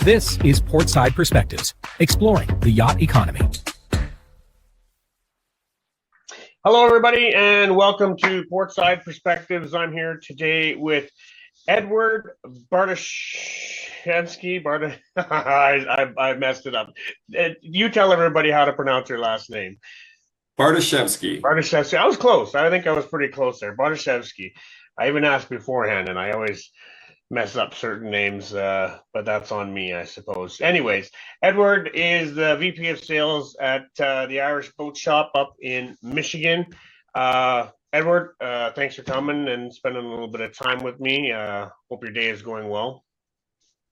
This is Portside Perspectives, exploring the yacht economy. Hello, everybody, and welcome to Portside Perspectives. I'm here today with Edward Bartoszewski. I messed it up. You tell everybody how to pronounce your last name. Bartoszewski. Bartoszewski. I was close. I think I was pretty close there. Bartoszewski. I even asked beforehand, and I always mess up certain names, but that's on me, I suppose. Anyways, Edward is the VP of Sales at the Irish Boat Shop up in Michigan. Edward, thanks for coming and spending a little bit of time with me. Hope your day is going well.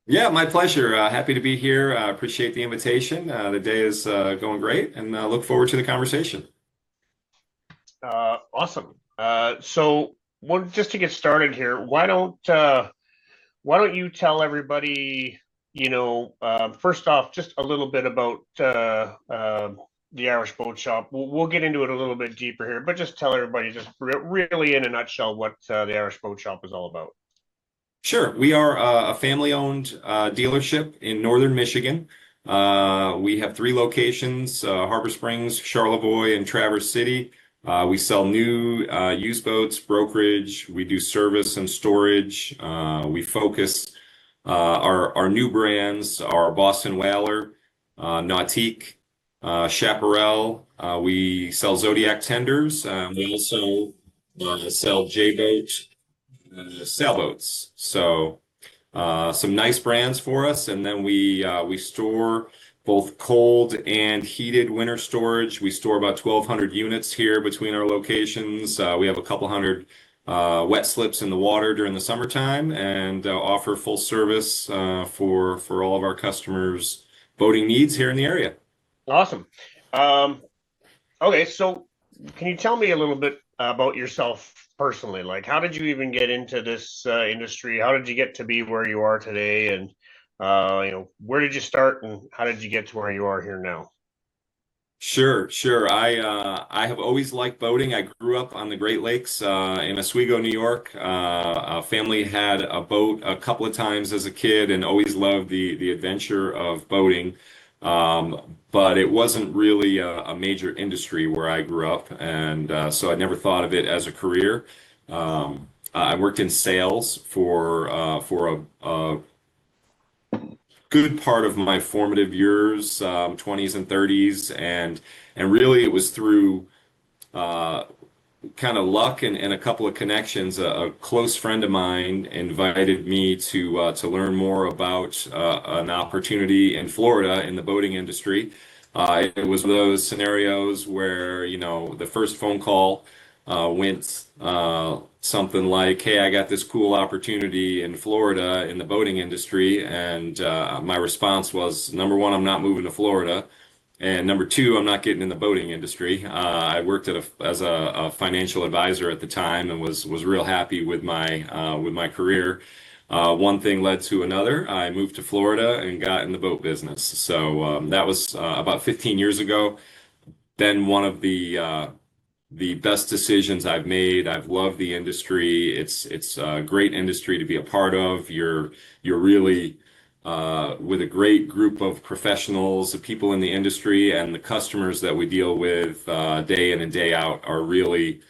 Yeah, my pleasure. Happy to be here. Appreciate the invitation. The day is going great, and look forward to the conversation. Awesome. So, just to get started here, why don't you tell everybody, first off, just a little bit about the Irish Boat Shop. We'll get into it a little bit deeper here, but just tell everybody, just really in a nutshell, what the Irish Boat Shop is all about. Sure. We are a family-owned dealership in northern Michigan. We have 3 locations, Harbor Springs, Charlevoix, and Traverse City. We sell new used boats, brokerage. We do service and storage. We focus our new brands are Boston Whaler, Nautique, Chaparral. We sell Zodiac tenders. We also sell J-boat sailboats. So some nice brands for us, and then we store both cold and heated winter storage. We store about 1,200 units here between our locations. We have a couple hundred wet slips in the water during the summertime, and offer full service for all of our customers' boating needs here in the area. Awesome. Okay, so can you tell me a little bit about yourself personally? Like, how did you even get into this industry? How did you get to be where you are today? And where did you start, and how did you get to where you are here now? Sure. I have always liked boating. I grew up on the Great Lakes in Oswego, New York. A family had a boat a couple of times as a kid, and always loved the adventure of boating. But it wasn't really a major industry where I grew up, and so I never thought of it as a career. I worked in sales for a good part of my formative years, 20s and 30s, and really it was through kind of luck and a couple of connections. A close friend of mine invited me to learn more about an opportunity in Florida in the boating industry. It was one of those scenarios where the first phone call went something like, "Hey, I got this cool opportunity in Florida in the boating industry," and my response was, number one, I'm not moving to Florida, and number two, I'm not getting in the boating industry. I worked as a financial advisor at the time, and was real happy with my career. One thing led to another. I moved to Florida and got in the boat business. So that was about 15 years ago. Been one of the best decisions I've made. I've loved the industry. It's a great industry to be a part of. You're really with a great group of professionals, the people in the industry, and the customers that we deal with day in and day out are really,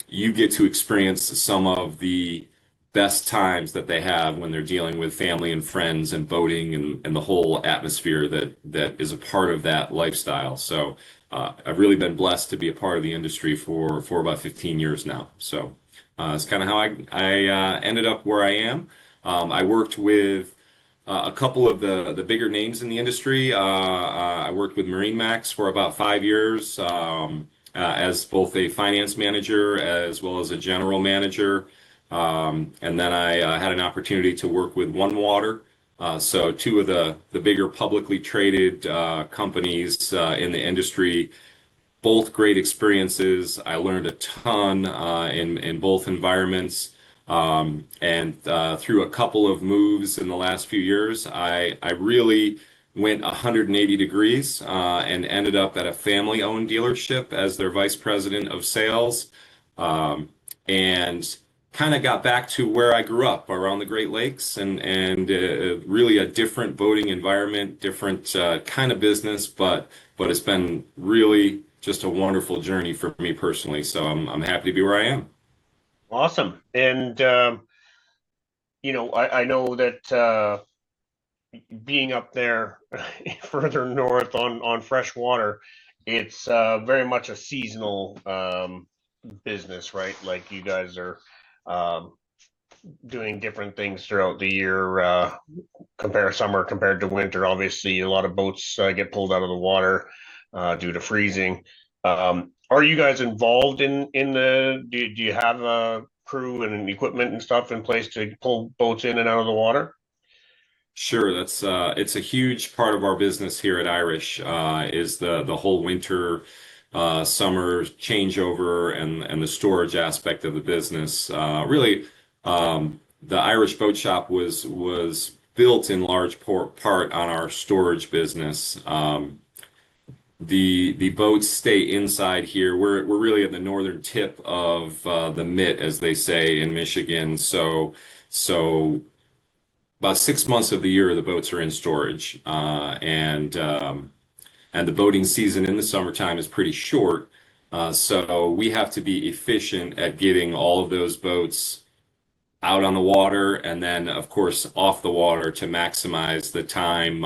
you get to experience some of the best times that they have when they're dealing with family and friends and boating and the whole atmosphere that is a part of that lifestyle. So I've really been blessed to be a part of the industry for about 15 years now. So it's kind of how I ended up where I am. I worked with a couple of the bigger names in the industry. I worked with MarineMax for about 5 years as both a finance manager as well as a general manager. And then I had an opportunity to work with OneWater. So 2 of the bigger publicly traded companies in the industry, both great experiences. I learned a ton in both environments. And through a couple of moves in the last few years, I really went 180 degrees and ended up at a family-owned dealership as their vice president of sales. And kind of got back to where I grew up around the Great Lakes and really a different boating environment, different kind of business, but it's been really just a wonderful journey for me personally. So I'm happy to be where I am. Awesome. And I know that being up there further north on fresh water, it's very much a seasonal business, right? Like you guys are um, doing different things throughout the year. Compare summer compared to winter. Obviously, a lot of boats get pulled out of the water due to freezing. Are you guys involved in the? Do you have a crew and equipment and stuff in place to pull boats in and out of the water? Sure, that's it's a huge part of our business here at Irish, is the whole winter, summer changeover and the storage aspect of the business. Really, the Irish Boat Shop was built in large part on our storage business. The boats stay inside here. We're really at the northern tip of the mitt, as they say in Michigan. So about 6 months of the year, the boats are in storage, and the boating season in the summertime is pretty short. So we have to be efficient at getting all of those boats out on the water and then, of course, off the water to maximize the time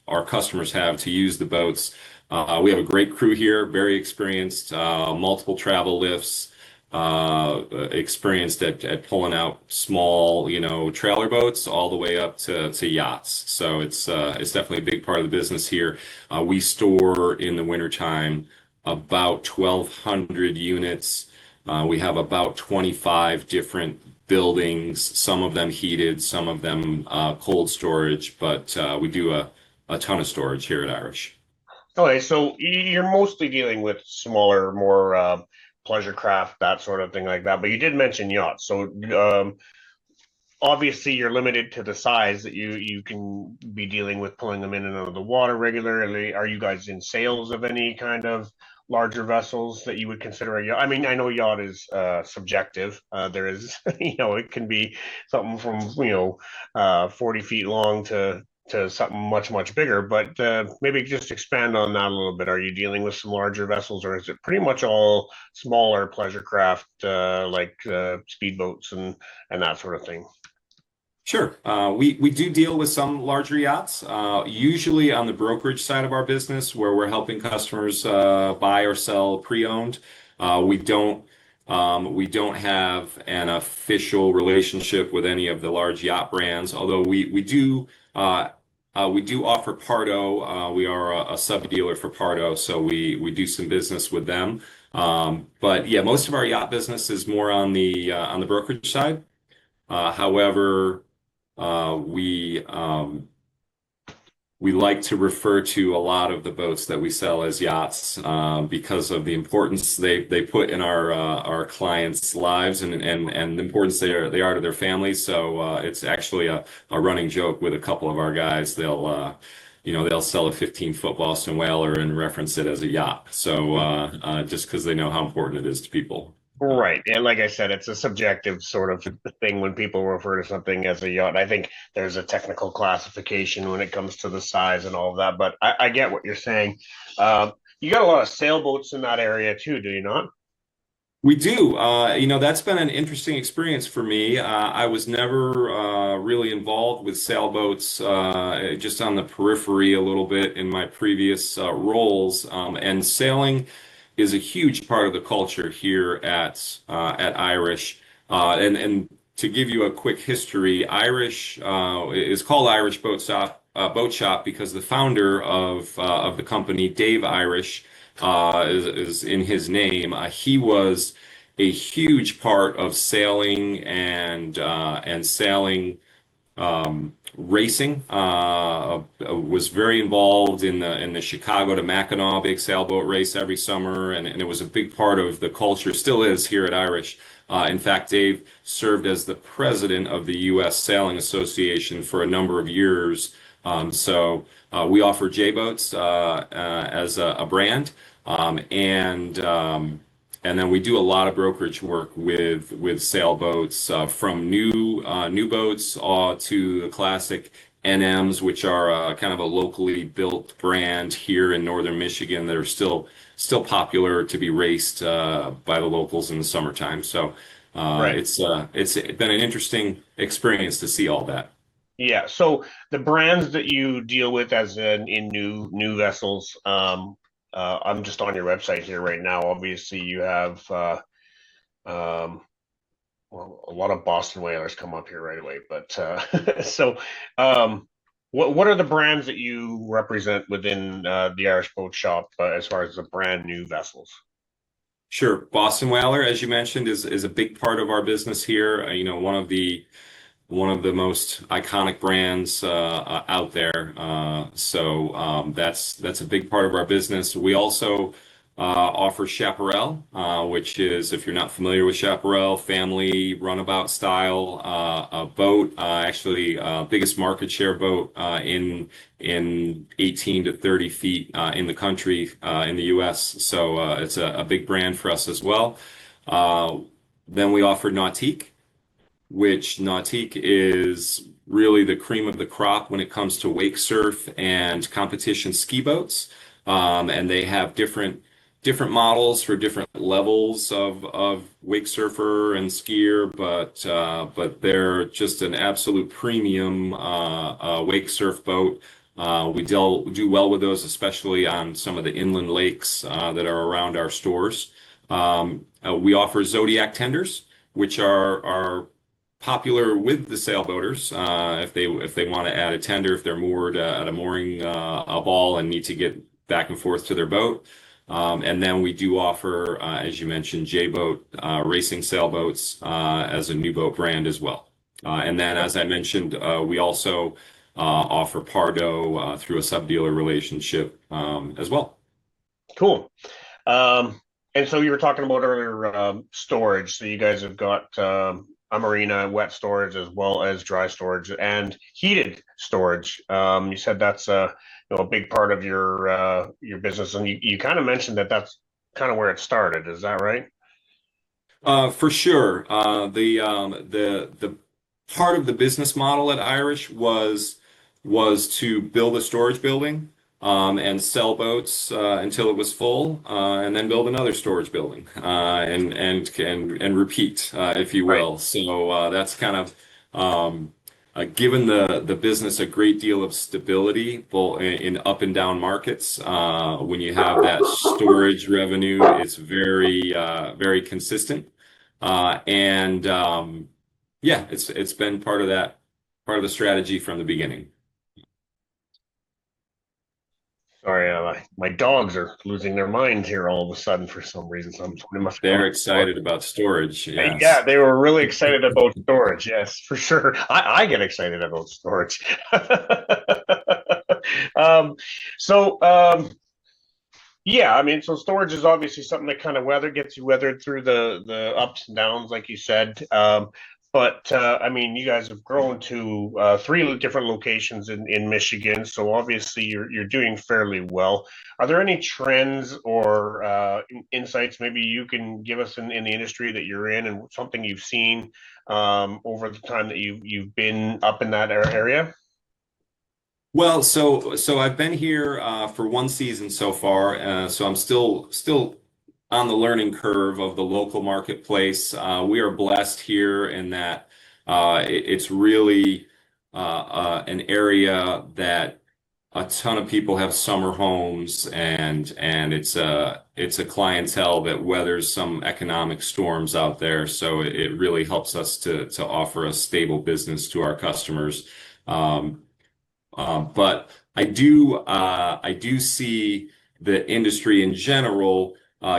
our customers have to use the boats. We have a great crew here, very experienced, multiple travel lifts, experienced at pulling out small, trailer boats all the way up to yachts. So it's definitely a big part of the business here. We store in the wintertime about 1,200 units. We have about 25 different buildings, some of them heated, some of them cold storage, but we do a ton of storage here at Irish. Okay, so you're mostly dealing with smaller, more pleasure craft, that sort of thing like that. But you did mention yachts, so obviously you're limited to the size that you can be dealing with pulling them in and out of the water regularly. Are you guys in sales of any kind of larger vessels that you would consider a yacht? I mean, I know yacht is subjective. There is, it can be something from 40 feet long to something much much bigger. But maybe just expand on that a little bit. Are you dealing with some larger vessels, or is it pretty much all smaller pleasure craft like speedboats and that sort of thing? Sure. We do deal with some larger yachts, usually on the brokerage side of our business, where we're helping customers buy or sell pre-owned. We don't we don't have an official relationship with any of the large yacht brands, although we do offer Pardo. We are a sub dealer for Pardo, so we do some business with them. But yeah, most of our yacht business is more on the brokerage side. However, we we like to refer to a lot of the boats that we sell as yachts because of the importance they put in our clients' lives and the importance they are to their families. So it's actually a running joke with a couple of our guys. They'll sell a 15-foot Boston Whaler and reference it as a yacht. So just because they know how important it is to people. Right. And like I said, it's a subjective sort of thing when people refer to something as a yacht. I think there's a technical classification when it comes to the size and all of that, but I get what you're saying. You got a lot of sailboats in that area too, do you not? We do. That's been an interesting experience for me. I was never really involved with sailboats, just on the periphery a little bit in my previous roles. And sailing is a huge part of the culture here at Irish. And to give you a quick history, Irish is called Irish Boat Shop because the founder of the company, Dave Irish, is in his name. He was a huge part of sailing and sailing racing. Was very involved in the Chicago to Mackinac big sailboat race every summer, and it was a big part of the culture. Still is here at Irish. In fact, Dave served as the president of the U.S. Sailing Association for a number of years. So we offer J boats as a brand, and And then we do a lot of brokerage work with sailboats, from new boats to the classic NMs, which are kind of a locally built brand here in northern Michigan that are still popular to be raced by the locals in the summertime. So Right. it's been an interesting experience to see all that. Yeah. So the brands that you deal with as in new vessels, I'm just on your website here right now. Obviously, you have um, well, a lot of Boston whalers come up here right away. But so, what are the brands that you represent within the Irish Boat Shop as far as the brand new vessels? Sure. Boston Whaler, as you mentioned, is a big part of our business here. You know, one of the most iconic brands out there. That's a big part of our business. We also offer Chaparral, which is, if you're not familiar with Chaparral, family runabout style boat. Actually, biggest market share boat in 18 to 30 feet in the country in the U.S. So it's a big brand for us as well. Then we offer Nautique, which Nautique is really the cream of the crop when it comes to wake surf and competition ski boats. And they have different models for different levels of wake surfer and skier, but they're just an absolute premium wake surf boat. We do well with those, especially on some of the inland lakes that are around our stores. We offer Zodiac tenders, which are popular with the sailboaters if they want to add a tender, if they're moored at a mooring a ball and need to get back and forth to their boat. And then we do offer, as you mentioned, J-boat racing sailboats as a new boat brand as well. And then, as I mentioned, we also offer Pardo through a sub-dealer relationship as well. Cool. And so you were talking about earlier storage. So you guys have got a marina, wet storage, as well as dry storage and heated storage. You said that's a big part of your business, and you kind of mentioned that that's kind of where it started. Is that right? For sure. The part of the business model at Irish was to build a storage building and sell boats until it was full, and then build another storage building and repeat, if you Right. will. So that's kind of given the business a great deal of stability both in up and down markets. When you have that storage revenue, it's very consistent, and yeah, it's been part of the strategy from the beginning. Sorry, my dogs are losing their minds here all of a sudden for some reason. Somebody must be They're on. excited about storage, Yeah, yes. they were really excited about storage. Yes, for sure. I get excited about storage. um, so yeah, I mean, so storage is obviously something that kind of gets you weathered through the ups and downs, like you said. But I mean, you guys have grown to three different locations in Michigan, so obviously you're doing fairly well. Are there any trends or insights maybe you can give us in the industry that you're in, and something you've seen over the time that you've been up in that area? Well, so I've been here for one season so far, so I'm still on the learning curve of the local marketplace. We are blessed here in that it's really an area that a ton of people have summer homes, and it's a clientele that weathers some economic storms out there. So it really helps us to offer a stable business to our customers. Um, but I do see the industry in general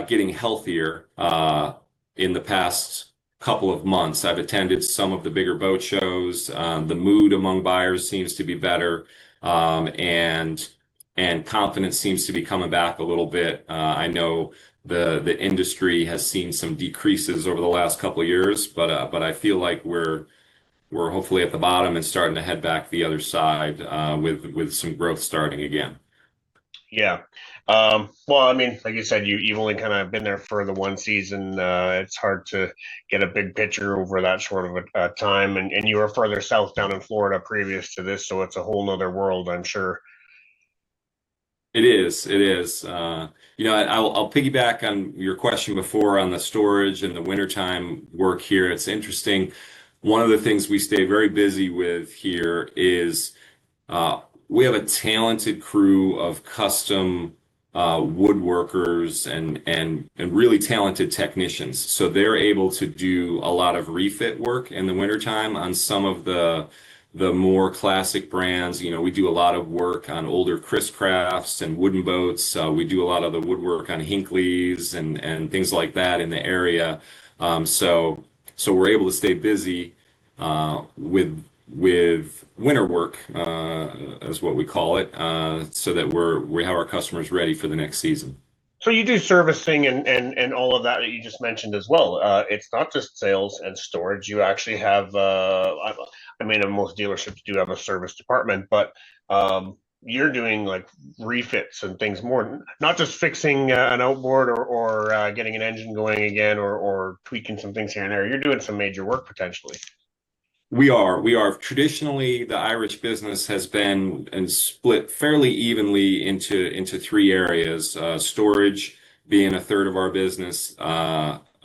getting healthier in the past couple of months. I've attended some of the bigger boat shows. The mood among buyers seems to be better, and confidence seems to be coming back a little bit. I know the industry has seen some decreases over the last couple of years, but I feel like we're hopefully at the bottom and starting to head back the other side with some growth starting again. Yeah. Well, I mean, like you said, you've only kind of been there for the one season. It's hard to get a big picture over that short of a time, and you were further south down in Florida previous to this, so it's a whole nother world, I'm sure. It is. It is. I'll piggyback on your question before on the storage and the wintertime work here. It's interesting. One of the things we stay very busy with here is we have a talented crew of custom woodworkers and really talented technicians. So they're able to do a lot of refit work in the wintertime on some of the more classic brands. We do a lot of work on older Chris Crafts and wooden boats. We do a lot of the woodwork on Hinckley's and things like that in the area. So we're able to stay busy with winter work, is what we call it, so that we have our customers ready for the next season. So you do servicing and all of that you just mentioned as well. It's not just sales and storage. You actually have, I mean, most dealerships do have a service department, but you're doing like refits and things more, not just fixing an outboard or getting an engine going again or tweaking some things here and there. You're doing some major work potentially. We are. We are. Traditionally, the Irish business has been and split fairly evenly into three areas: storage being a third of our business,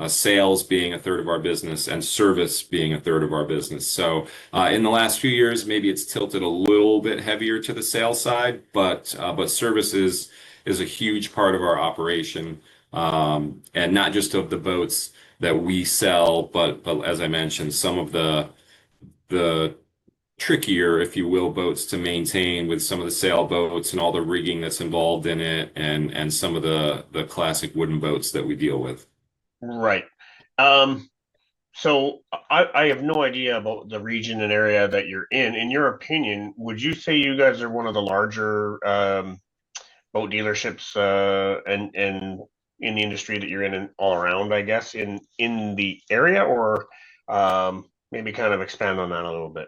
sales being a third of our business, and service being a third of our business. So, in the last few years, maybe it's tilted a little bit heavier to the sales side, but service is a huge part of our operation, and not just of the boats that we sell, but as I mentioned, some of the trickier, if you will, boats to maintain with some of the sailboats and all the rigging that's involved in it, and some of the classic wooden boats that we deal with. Right. So I have no idea about the region and area that you're in. In your opinion, would you say you guys are one of the larger boat dealerships and in the industry that you're in and all around, I guess, in the area, or maybe kind of expand on that a little bit?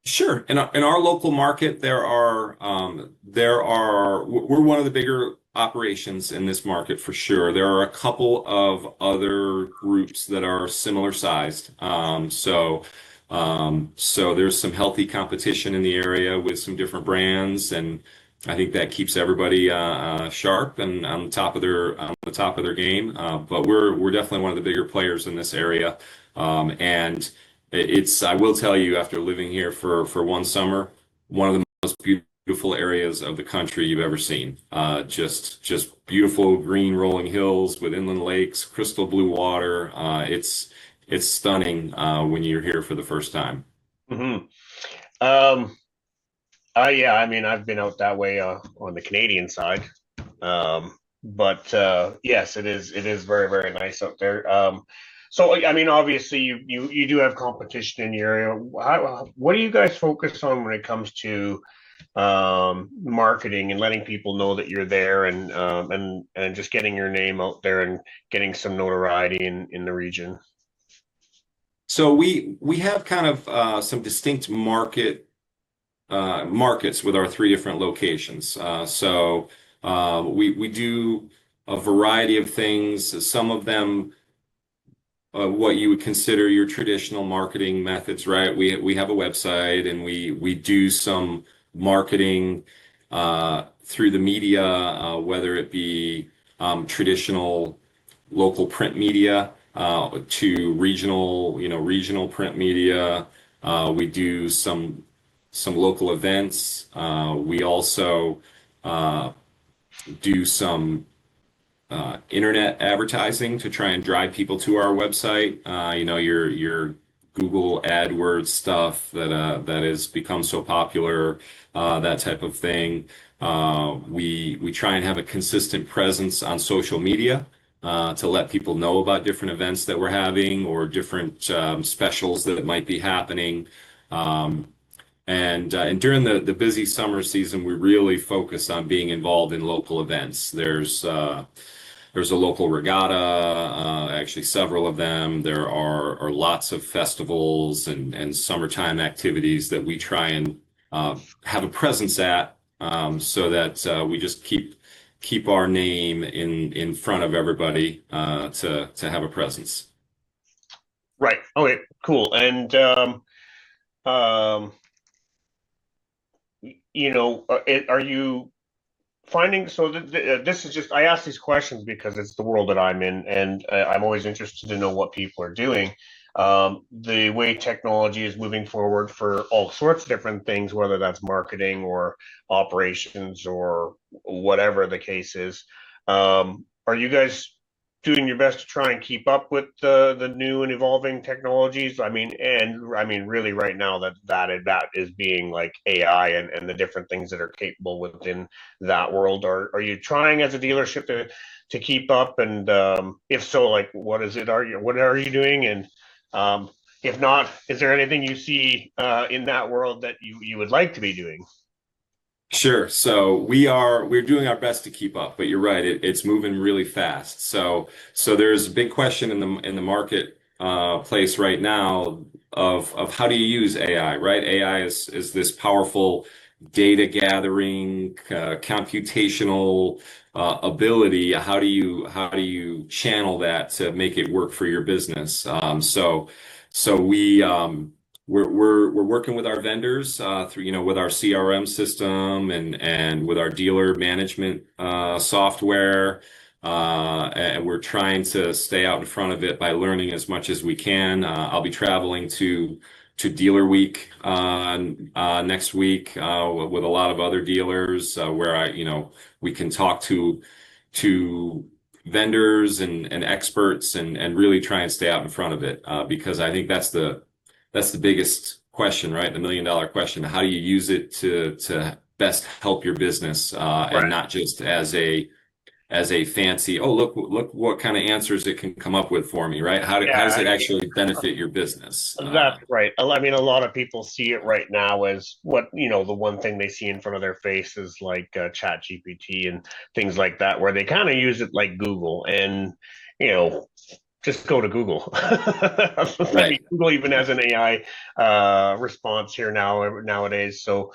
Sure. In our local market, we're one of the bigger operations in this market for sure. There are a couple of other groups that are similar sized. So there's some healthy competition in the area with some different brands, and I think that keeps everybody sharp and on the top of their game. But we're definitely one of the bigger players in this area, and I will tell you, after living here for one summer, one of the most beautiful areas of the country you've ever seen. Just beautiful green rolling hills with inland lakes, crystal blue water. It's stunning when you're here for the first time. Hmm. Um, yeah, I mean, I've been out that way on the Canadian side. But yes, it is very, very nice out there. So I mean, obviously you do have competition in your area. What do you guys focus on when it comes to marketing and letting people know that you're there and just getting your name out there and getting some notoriety in the region? So we have kind of some distinct markets with our three different locations. We do a variety of things. Some of them, what you would consider your traditional marketing methods, right? We have a website, and we do some marketing through the media, whether it be traditional local print media to regional print media. We do some local events. We also do some internet advertising to try and drive people to our website. Your Google AdWords stuff that has become so popular, that type of thing. We try and have a consistent presence on social media to let people know about different events that we're having or different specials that might be happening. And during the busy summer season, we really focus on being involved in local events. There's a local regatta, actually several of them. There are lots of festivals and summertime activities that we try and have a presence at, so that we just keep our name in front of everybody, to have a presence. Right. Okay. Cool. And um, are you finding so this is just I ask these questions because it's the world that I'm in, and I'm always interested to know what people are doing. The way technology is moving forward for all sorts of different things, whether that's marketing or operations or whatever the case is. Are you guys doing your best to try and keep up with the new and evolving technologies? I mean, really, right now that is being like AI and the different things that are capable within that world. Are you trying as a dealership to keep up? And if so, like what are you doing? And if not, is there anything you see in that world that you would like to be doing? Sure. So we're doing our best to keep up, but you're right, it's moving really fast. So there's a big question in the market place right now of how do you use AI, right? AI is this powerful data gathering, computational ability. How do you channel that to make it work for your business? So we're working with our vendors through, with our CRM system and with our dealer management software. And we're trying to stay out in front of it by learning as much as we can. I'll be traveling to Dealer Week next week with a lot of other dealers where we can talk to vendors and experts and really try and stay out in front of it because I think that's the biggest question, right? The million-dollar question. How do you use it to best help your business Right. and not just as a fancy, oh, look what kind of answers it can come up with for me, right? How does Yeah, it actually benefit your business? that's right. I mean, a lot of people see it right now as the one thing they see in front of their face is like Chat GPT and things like that, where they kind of use it like Google and, you know, just go to Google. I mean, Right. Google even has an AI response here nowadays. So,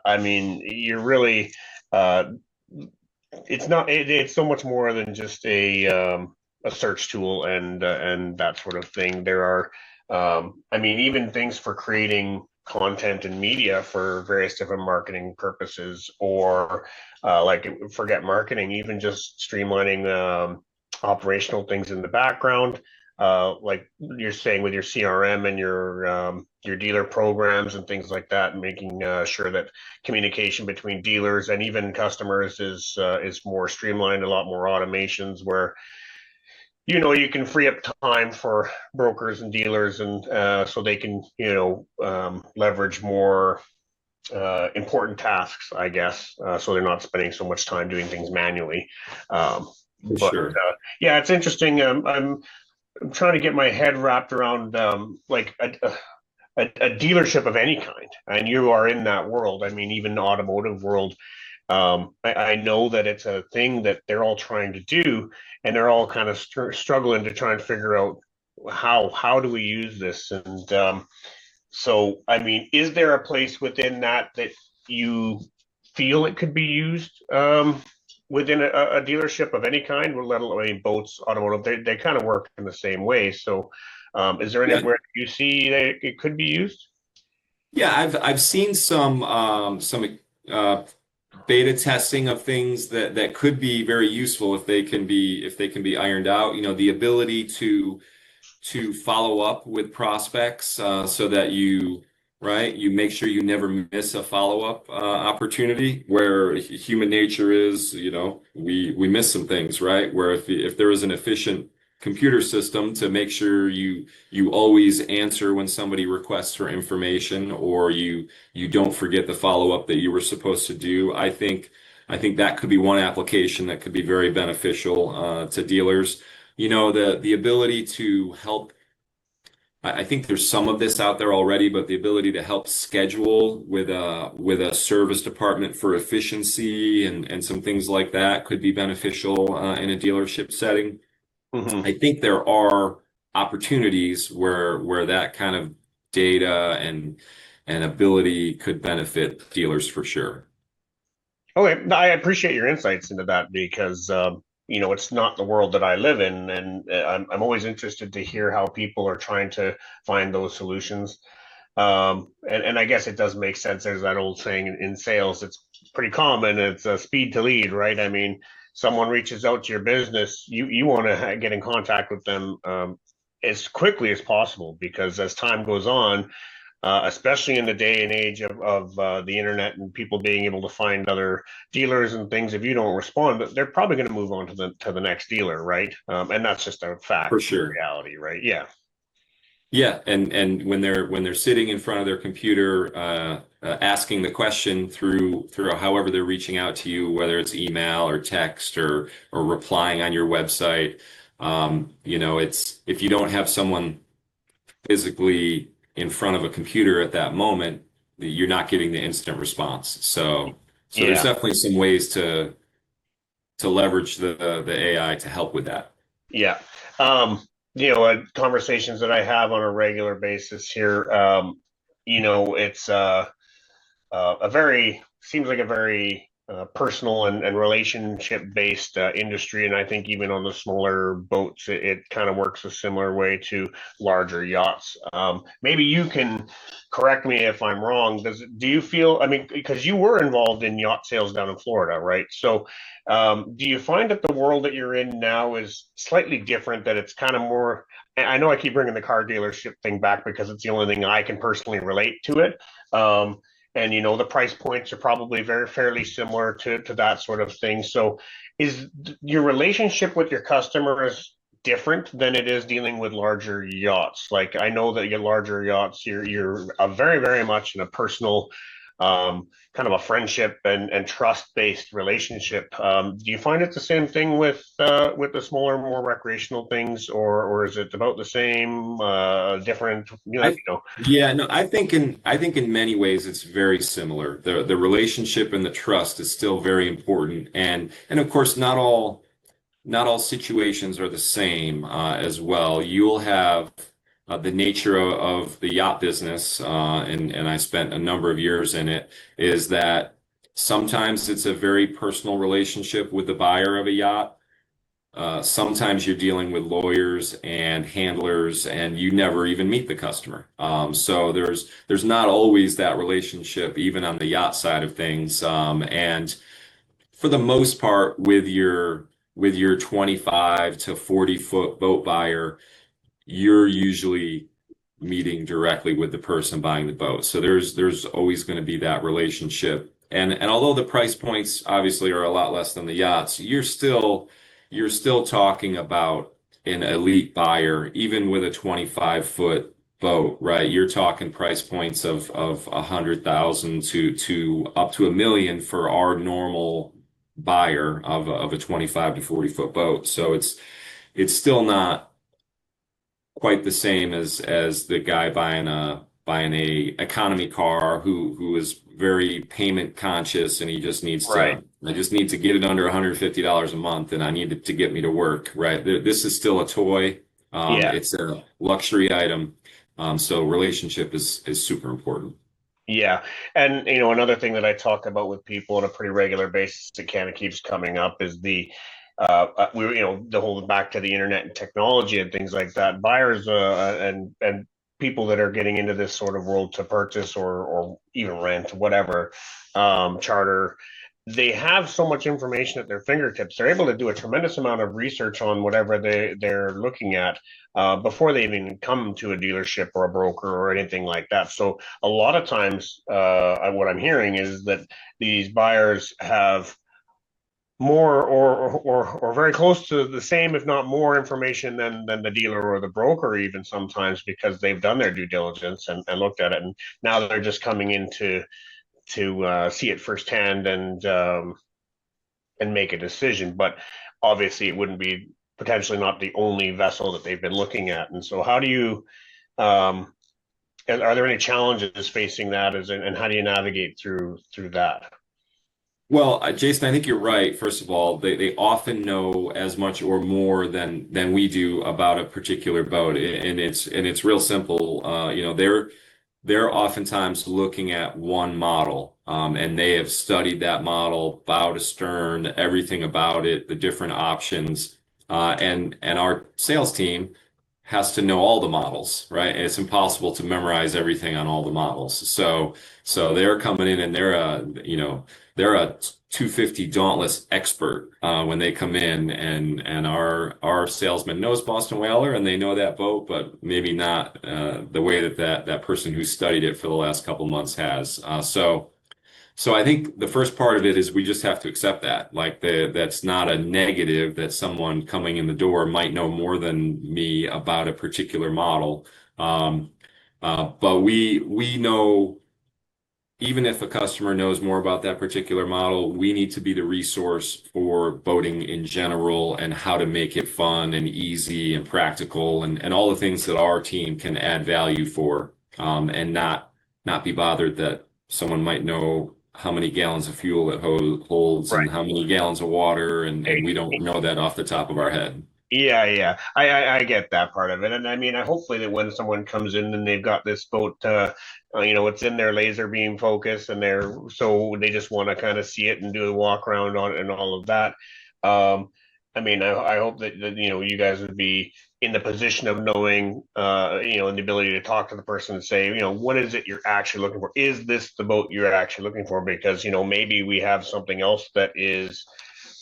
I mean, you're really, uh, it's not, it's so much more than just a search tool and that sort of thing. There are, I mean, even things for creating content and media for various different marketing purposes, or like forget marketing, even just streamlining operational things in the background. Like you're saying with your CRM and your dealer programs and things like that, and making sure that communication between dealers and even customers is more streamlined, a lot more automations where you can free up time for brokers and dealers, and so they can leverage more important tasks, I guess, so they're not spending so much time doing things manually. Um, For but sure. yeah, it's interesting. I'm trying to get my head wrapped around like a dealership of any kind, and you are in that world. I mean, even the automotive world. I know that it's a thing that they're all trying to do, and they're all kind of struggling to try and figure out how do we use this. And so, I mean, is there a place within that you feel it could be used within a dealership of any kind? Well, let alone, I mean, boats, automotive, they kind of work in the same way. So, is there Yeah. anywhere you see that it could be used? Yeah, I've seen some uh, beta testing of things that could be very useful if they can be ironed out. The ability to follow up with prospects so that you make sure you never miss a follow-up opportunity where human nature is, we miss some things, right? Where if there is an efficient computer system to make sure you always answer when somebody requests for information, or you don't forget the follow-up that you were supposed to do. I think that could be one application that could be very beneficial to dealers. The ability to help. I think there's some of this out there already, but the ability to help schedule with a service department for efficiency and some things like that could be beneficial in a dealership setting. Hmm. I think there are opportunities where that kind of data and ability could benefit dealers for sure. Okay, no, I appreciate your insights into that because it's not the world that I live in, and I'm always interested to hear how people are trying to find those solutions. And I guess it does make sense. There's that old saying in sales, it's pretty common. It's speed to lead, right? I mean, someone reaches out to your business, you want to get in contact with them as quickly as possible because as time goes on, especially in the day and age of the internet and people being able to find other dealers and things, if you don't respond, they're probably going to move on to the next dealer, right? And that's just a For fact, sure. reality, right? Yeah. Yeah, and when they're sitting in front of their computer, asking the question through however they're reaching out to you, whether it's email or text or replying on your website, it's if you don't have someone physically in front of a computer at that moment, you're not getting the instant response. So there's Yeah. definitely some ways to leverage the AI to help with that. Yeah. Conversations that I have on a regular basis here, it's a very seems like a very personal and relationship based industry, and I think even on the smaller boats, it kind of works a similar way to larger yachts. Maybe you can correct me if I'm wrong. Do you feel? I mean, because you were involved in yacht sales down in Florida, right? So, do you find that the world that you're in now is slightly different? That it's kind of more. I know I keep bringing the car dealership thing back because it's the only thing I can personally relate to it. And the price points are probably very fairly similar to that sort of thing. So is your relationship with your customers different than it is dealing with larger yachts? Like I know that your larger yachts, you're a very, very much in a personal kind of a friendship and trust based relationship. Do you find it the same thing with the smaller, more recreational things, or is it about the same, different? I Yeah, no, I think in many ways it's very similar. The relationship and the trust is still very important, and of course not all situations are the same as well. You'll have the nature of the yacht business, and I spent a number of years in it, is that sometimes it's a very personal relationship with the buyer of a yacht. Sometimes you're dealing with lawyers and handlers, and you never even meet the customer. So there's not always that relationship, even on the yacht side of things. And for the most part, with your 25 to 40-foot boat buyer, you're usually meeting directly with the person buying the boat. So there's always going to be that relationship. And although the price points obviously are a lot less than the yachts, you're still talking about an elite buyer, even with a 25-foot boat, right? You're talking price points of 100,000 to up to 1 million for our normal buyer of a 25 to 40-foot boat. So it's still not quite the same as the guy buying a economy car who is very payment conscious, and he just needs Right. to I just need to get it under $150 a month, and I need it to get me to work, right? This is still a toy. Yeah. It's a luxury item. So relationship is super important. Yeah. And another thing that I talk about with people on a pretty regular basis that kind of keeps coming up is the whole back to the internet and technology and things like that. Buyers and people that are getting into this sort of world to purchase or even rent, whatever, charter, they have so much information at their fingertips. They're able to do a tremendous amount of research on whatever they're looking at before they even come to a dealership or a broker or anything like that. So a lot of times, what I'm hearing is that these buyers have more or very close to the same, if not more information than the dealer or the broker, even sometimes because they've done their due diligence and looked at it, and now they're just coming in to see it firsthand and make a decision. But obviously, it wouldn't be potentially not the only vessel that they've been looking at. And so, how do you? Are there any challenges facing that, and how do you navigate through that? Well, Jason, I think you're right. First of all, they often know as much or more than we do about a particular boat, and it's real simple. they're oftentimes looking at one model, and they have studied that model, bow to stern, everything about it, the different options, and our sales team has to know all the models, right? And it's impossible to memorize everything on all the models. So they're coming in and they're a 250 Dauntless expert when they come in, and our salesman knows Boston Whaler and they know that boat, but maybe not the way that person who studied it for the last couple months has. So I think the first part of it is we just have to accept that. Like that's not a negative that someone coming in the door might know more than me about a particular model. But we know even if a customer knows more about that particular model, we need to be the resource for boating in general and how to make it fun and easy and practical and all the things that our team can add value for, and not be bothered that someone might know how many gallons of fuel it holds Right. and how many gallons of water, and we don't know that off the top of our head. Yeah, yeah. I get that part of it. And I mean, I hopefully that when someone comes in and they've got this boat, it's in their laser beam focus and so they just want to kind of see it and do a walk around on it and all of that. I mean, I hope that you guys would be in the position of knowing, and the ability to talk to the person and say, what is it you're actually looking for? Is this the boat you're actually looking for? Because, maybe we have something else that is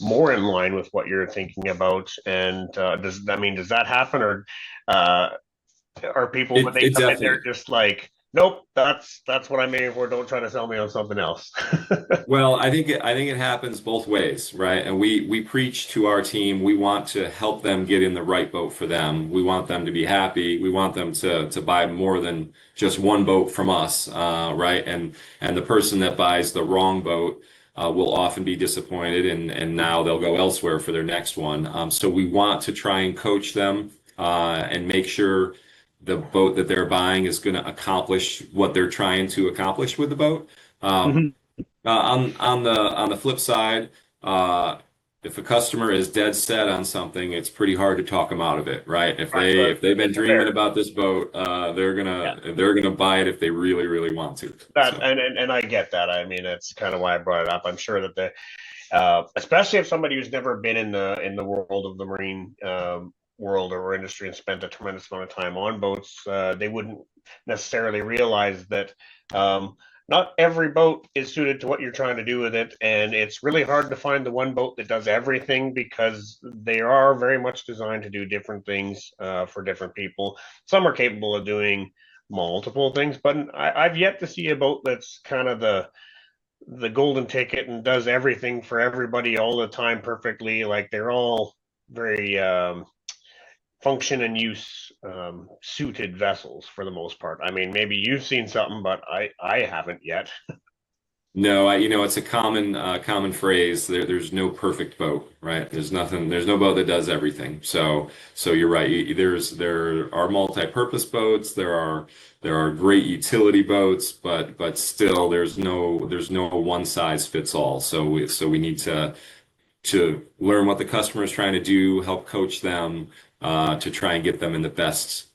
more in line with what you're thinking about. And does that happen, or are people when they It come in, they're definitely. just like, nope, that's what I'm aiming for. Don't try to sell me on something else. Well, I think it happens both ways, right? And we preach to our team. We want to help them get in the right boat for them. We want them to be happy. We want them to buy more than just one boat from us, right? And the person that buys the wrong boat will often be disappointed, and now they'll go elsewhere for their next one. So we want to try and coach them and make sure the boat that they're buying is going to accomplish what they're trying to accomplish with the boat. Um, Mhm. on the flip side, if a customer is dead set on something, it's pretty hard to talk them out of it, right? If Right, they right. if they've been dreaming Fair. about this boat, they're Yeah. gonna buy it if they really really want to. That So and I get that. I mean, that's kind of why I brought it up. I'm sure that especially if somebody who's never been in the world of the marine world or industry and spent a tremendous amount of time on boats, they wouldn't necessarily realize that not every boat is suited to what you're trying to do with it, and it's really hard to find the one boat that does everything because they are very much designed to do different things for different people. Some are capable of doing multiple things, but I've yet to see a boat that's kind of the golden ticket and does everything for everybody all the time perfectly. Like they're all very function and use suited vessels for the most part. I mean, maybe you've seen something, but I haven't yet. no, it's a common phrase. There's no perfect boat, right? There's no boat that does everything. So you're right. There are multi-purpose boats. There are great utility boats, but still there's no one size fits all. So we need to learn what the customer is trying to do, help coach them to try and get them in the best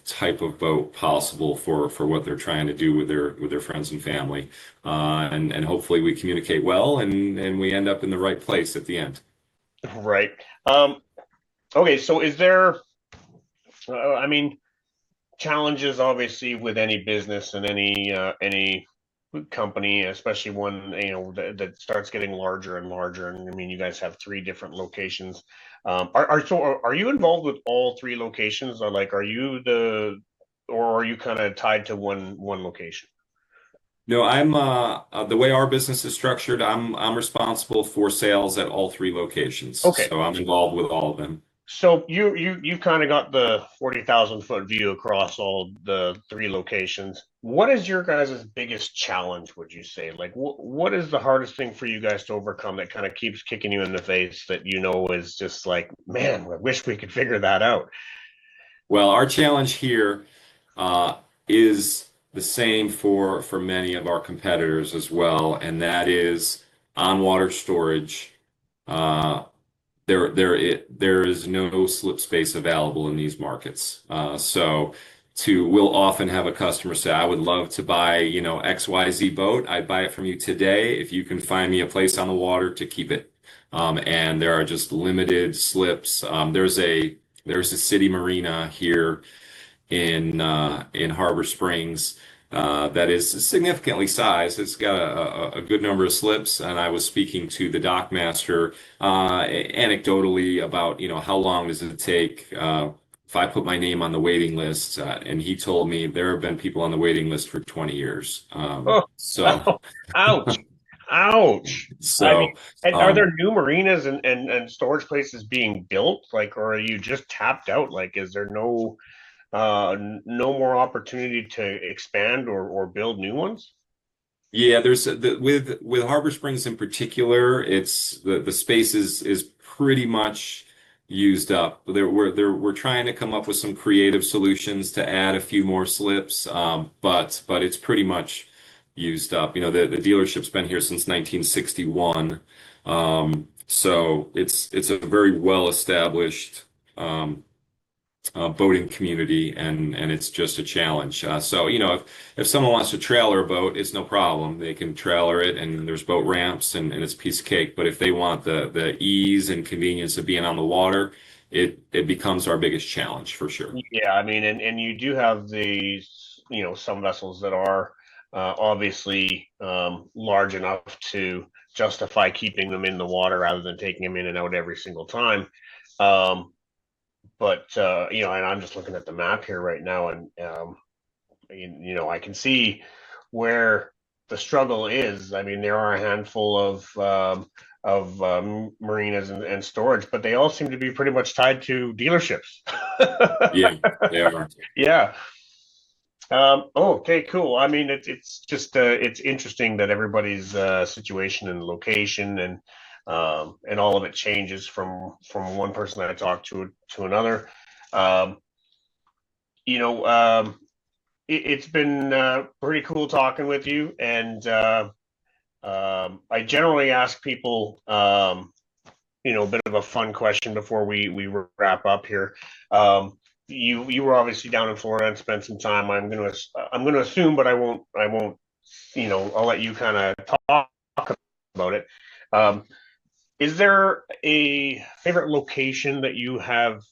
type of boat possible for what they're trying to do with their friends and family, and hopefully we communicate well and we end up in the right place at the end. Right. Okay. So is there? I mean, challenges obviously with any business and any company, especially one that starts getting larger and larger. And I mean, you guys have three different locations. Are you involved with all three locations? Or like, or are you kind of tied to one location? No, I'm the way our business is structured, I'm responsible for sales at all three locations. Okay. So I'm involved with all of them. So you've kind of got the 40,000 foot view across all the three locations. What is your guys' biggest challenge, would you say? Like what is the hardest thing for you guys to overcome that kind of keeps kicking you in the face that is just like, man, I wish we could figure that out. Well, our challenge here is the same for many of our competitors as well, and that is on-water storage. Uh, there is no slip space available in these markets. So we'll often have a customer say, I would love to buy, you know, XYZ boat. I'd buy it from you today if you can find me a place on the water to keep it. And there are just limited slips. There's a city marina here in Harbor Springs that is significantly sized. It's got a good number of slips, and I was speaking to the dock master anecdotally about, you know, how long does it take if I put my name on the waiting list, and he told me there have been people on the waiting list for 20 years. Oh, So, ouch, ouch. I mean, so and are um, there new marinas and storage places being built? Like, or are you just tapped out? Like, is there no more opportunity to expand or build new ones? yeah, with Harbor Springs in particular, it's the space is pretty much used up. We're trying to come up with some creative solutions to add a few more slips, but it's pretty much used up. You know, the dealership's been here since 1961, so it's a very well established boating community, and it's just a challenge. So, you know, if someone wants to trailer a boat, it's no problem. They can trailer it, and there's boat ramps, and it's a piece of cake. But if they want the ease and convenience of being on the water, it becomes our biggest challenge for sure. Yeah, I mean, and you do have these, you know, some vessels that are obviously large enough to justify keeping them in the water rather than taking them in and out every single time. Um, but you know, and I'm just looking at the map here right now, and you know, I can see where the struggle is. I mean, there are a handful of marinas and storage, but they all seem to be pretty much tied to dealerships. Yeah, they are. Yeah. Oh, okay, cool. I mean, it's just it's interesting that everybody's situation and location and all of it changes from one person that I talk to another. Um, you know, it's been pretty cool talking with you, and I generally ask people, you know, a bit of a fun question before we wrap up here. You were obviously down in Florida and spent some time. I'm gonna assume, but I won't. You know, I'll let you kind of talk about it. Um, is there a favorite location that you have,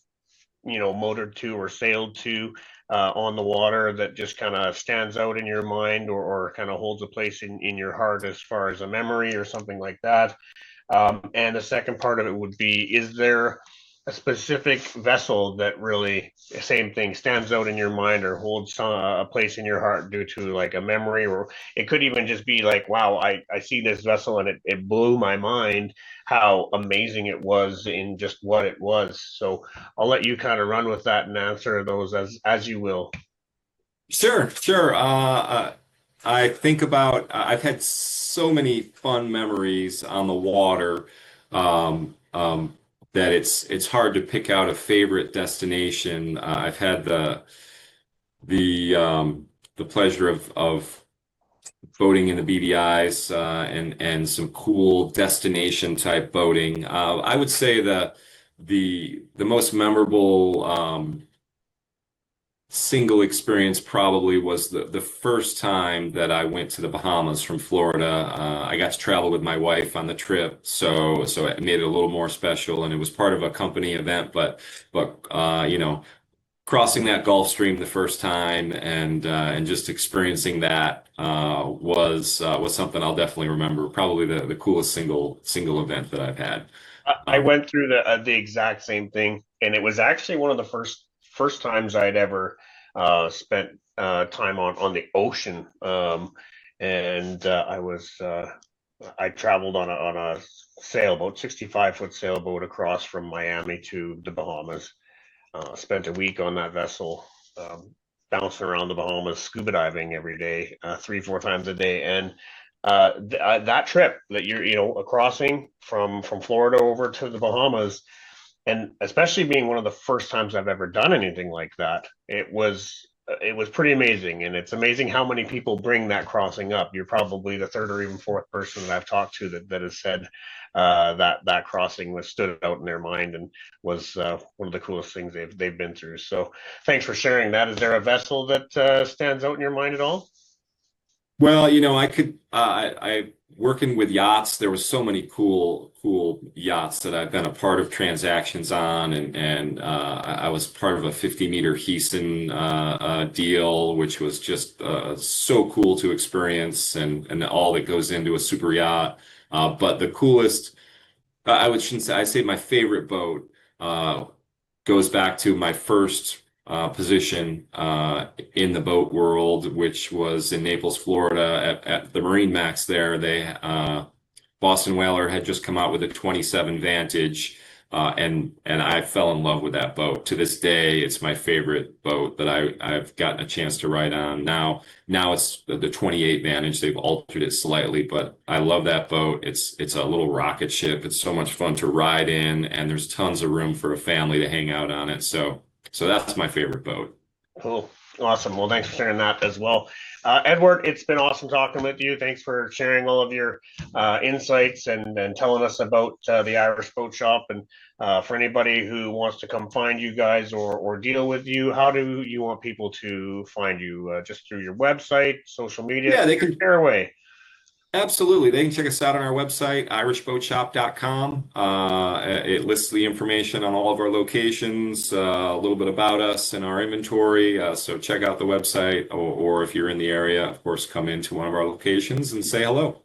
you know, motored to or sailed to on the water that just kind of stands out in your mind, or kind of holds a place in your heart as far as a memory or something like that? And the second part of it would be, is there a specific vessel that really, same thing, stands out in your mind or holds a place in your heart due to like a memory? Or it could even just be like, wow, I see this vessel and it blew my mind how amazing it was in just what it was. So I'll let you kind of run with that and answer those as you will. Sure, sure. I think about, I've had so many fun memories on the water, that it's hard to pick out a favorite destination. I've had the pleasure of boating in the BVI's, and some cool destination type boating. I would say the most memorable single experience probably was the first time that I went to the Bahamas from Florida. I got to travel with my wife on the trip, so it made it a little more special, and it was part of a company event. But you know, crossing that Gulf Stream the first time and just experiencing that was something I'll definitely remember. Probably the coolest single event that I've had. I Um, went through the exact same thing, and it was actually one of the first times I'd ever spent time on the ocean. And I traveled on a sailboat, 65-foot sailboat across from Miami to the Bahamas. Spent a week on that vessel, bouncing around the Bahamas, scuba diving every day, 3-4 times a day, and that trip that you know, a crossing from Florida over to the Bahamas, and especially being one of the first times I've ever done anything like that, it was it was pretty amazing, and it's amazing how many people bring that crossing up. You're probably the third or even fourth person that I've talked to that has said that crossing was stood out in their mind and was one of the coolest things they've been through. So thanks for sharing that. Is there a vessel that stands out in your mind at all? Well, I working with yachts, there was so many cool yachts that I've been a part of transactions on, and I was part of a 50-meter Houston deal, which was just so cool to experience, and all that goes into a super yacht. But the coolest, shouldn't say, I say my favorite boat goes back to my first position in the boat world, which was in Naples, Florida, at the MarineMax there. Boston Whaler had just come out with a 27 Vantage, and I fell in love with that boat. To this day, it's my favorite boat that I've gotten a chance to ride on. Now it's the 28 Vantage. They've altered it slightly, but I love that boat. It's a little rocket ship. It's so much fun to ride in, and there's tons of room for a family to hang out on it. So that's my favorite boat. Cool. Awesome. Well, thanks for sharing that as well. Edward, it's been awesome talking with you. Thanks for sharing all of your insights and telling us about the Irish Boat Shop. And for anybody who wants to come find you guys or deal with you, how do you want people to find you? Just through your website, social media? Yeah, they can share away. Absolutely. They can check us out on our website, irishboatshop.com. It lists the information on all of our locations, a little bit about us and our inventory. So check out the website, or if you're in the area, of course, come into one of our locations and say hello.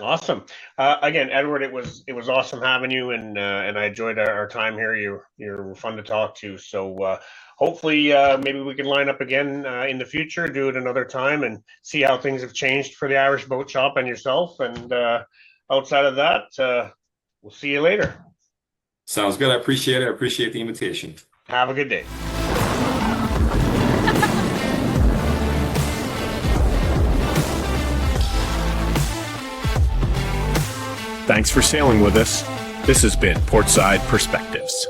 Awesome. Again, Edward, it was awesome having you, and I enjoyed our time here. You're fun to talk to. So hopefully, maybe we can line up again in the future, do it another time, and see how things have changed for the Irish Boat Shop and yourself. And outside of that, we'll see you later. Sounds good. I appreciate it. I appreciate the invitation. Have a good day. Thanks for sailing with us. This has been Portside Perspectives.